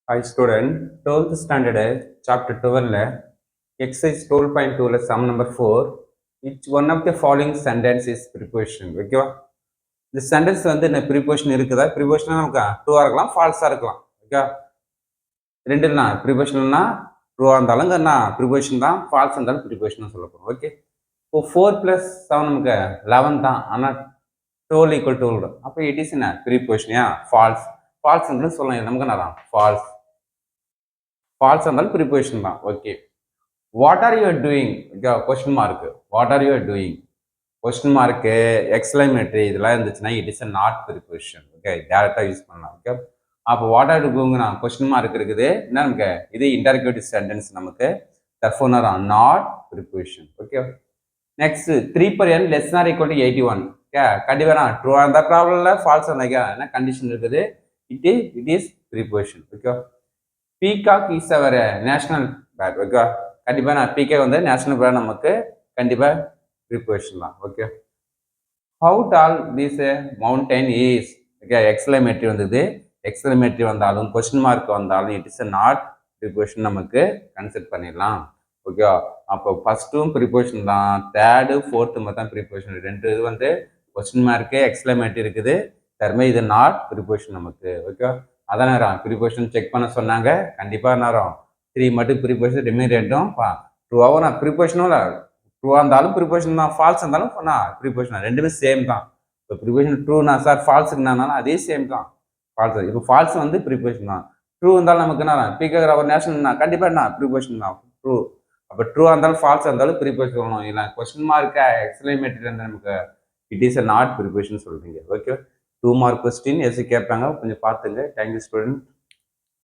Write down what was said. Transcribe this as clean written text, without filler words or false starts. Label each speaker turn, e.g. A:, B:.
A: Hi student, 12th standard, chapter 12, exercise 12.2, sum number 4, which one of the following sentence is preposition, ஓகேவா இந்த sentence வந்து என்ன preposition இருக்குதா ப்ரிப்போஷனா நமக்கு ட்ரூவாக இருக்கலாம் ஃபால்ஸாக இருக்கலாம் ஓகே ரெண்டுனா ப்ரிப்போஷன்னா ட்ரூவாக இருந்தாலும் என்ன ப்ரிப்போஷன் தான் ஃபால்ஸ் இருந்தாலும் ப்ரிப்போஷன் சொல்ல போகிறோம் ஓகே இப்போ 4+7 நமக்கு 11 தான் ஆனால் 12 ஈக்குவல் டு அப்போ இட் இஸ் என்ன ப்ரிப்போஷன் ஃபால்ஸ் ஃபால்ஸ் சொல்லலாம் நமக்கு என்ன ஃபால்ஸ் ஃபால்ஸ் இருந்தாலும் ப்ரிப்போஷன் தான் okay what are you doing question mark what are you doing question mark exclamatory இதெல்லாம் இருந்துச்சுன்னா it is a not proposition okay டேரெக்டாக யூஸ் பண்ணலாம் ஓகே அப்போ வாட் ஆர் டூங்கண்ணா கொஸ்டின் மார்க் இருக்குது என்ன நமக்கு இது இன்டர்கேட்டிவ் சென்டென்ஸ் நமக்கு therefore not proposition okay next 3/n less or equal to 81 okay கண்டிப்பாக ட்ரூ அந்த ப்ராப்ளம் இல்லை ஃபால்ஸ் என்ன கண்டிஷன் இருக்குது it is proposition okay peacock is our national bird okay கண்டிப்பாக நான் பீகாக் வந்து நேஷனல் பேர்ட் நமக்கு கண்டிப்பாக ப்ரிப்போஷன் தான் okay how tall this mountain is okay exclamatory வந்தது எக்ஸ்பிளமேட்டரி வந்தாலும் கொஸ்டின் மார்க் வந்தாலும் இட் இஸ் நாட் ப்ரிப்போஷன் நமக்கு கன்சிடர் பண்ணிடலாம் ஓகே அப்போ ஃபர்ஸ்ட்டும் ப்ரிப்போஷன் தான் தேர்டு ஃபோர்த்து மட்டும் ப்ரிப்போஷன் ரெண்டு இது வந்து கொஸ்டின் மார்க்கு எக்ஸ்பிளமேட்டரி இருக்குது தர்மே இது நாட் ப்ரிப்போஷன் நமக்கு ஓகே அதான் நேரம் ப்ரிப்போஷன் செக் பண்ண சொன்னாங்க கண்டிப்பாக நேரம் 3 மட்டும் ப்ரிப்போஷன் ரிமைன் ரெண்டும் ட்ரூவாகவும் நான் ப்ரிப்போஷனும் ட்ரூவாக இருந்தாலும் ப்ரிப்போஷன் தான் ஃபால்ஸ் இருந்தாலும் ப்ரிப்போஷன் ரெண்டுமே சேம் தான் இப்போ ப்ரிப்போஷன் ட்ரூனா சார் ஃபால்ஸுக்குனாலும் அதே சேம் தான் ஃபால்ஸ் இப்போ ஃபால்ஸ் வந்து ப்ரிப்போஷன் தான் ட்ரூ இருந்தாலும் நமக்கு என்ன பீக்கர் அவர் நேஷனல் கண்டிப்பாக என்ன ப்ரிப்போஷன் தான் ட்ரூ அப்போ ட்ரூவாக இருந்தாலும் ஃபால்ஸ் இருந்தாலும் ப்ரிப்போஷன் சொல்லணும் இல்லை கொஸ்டின் மார்க்கு எக்ஸ்பிளமேட்டரி வந்து நமக்கு it is a not preposition சொல்கிறீங்க ஓகே 2 மார்க் கொஸ்டின் எஸ் கேட்பாங்க கொஞ்சம் பார்த்துங்க தேங்க்யூ ஸ்டூடெண்ட்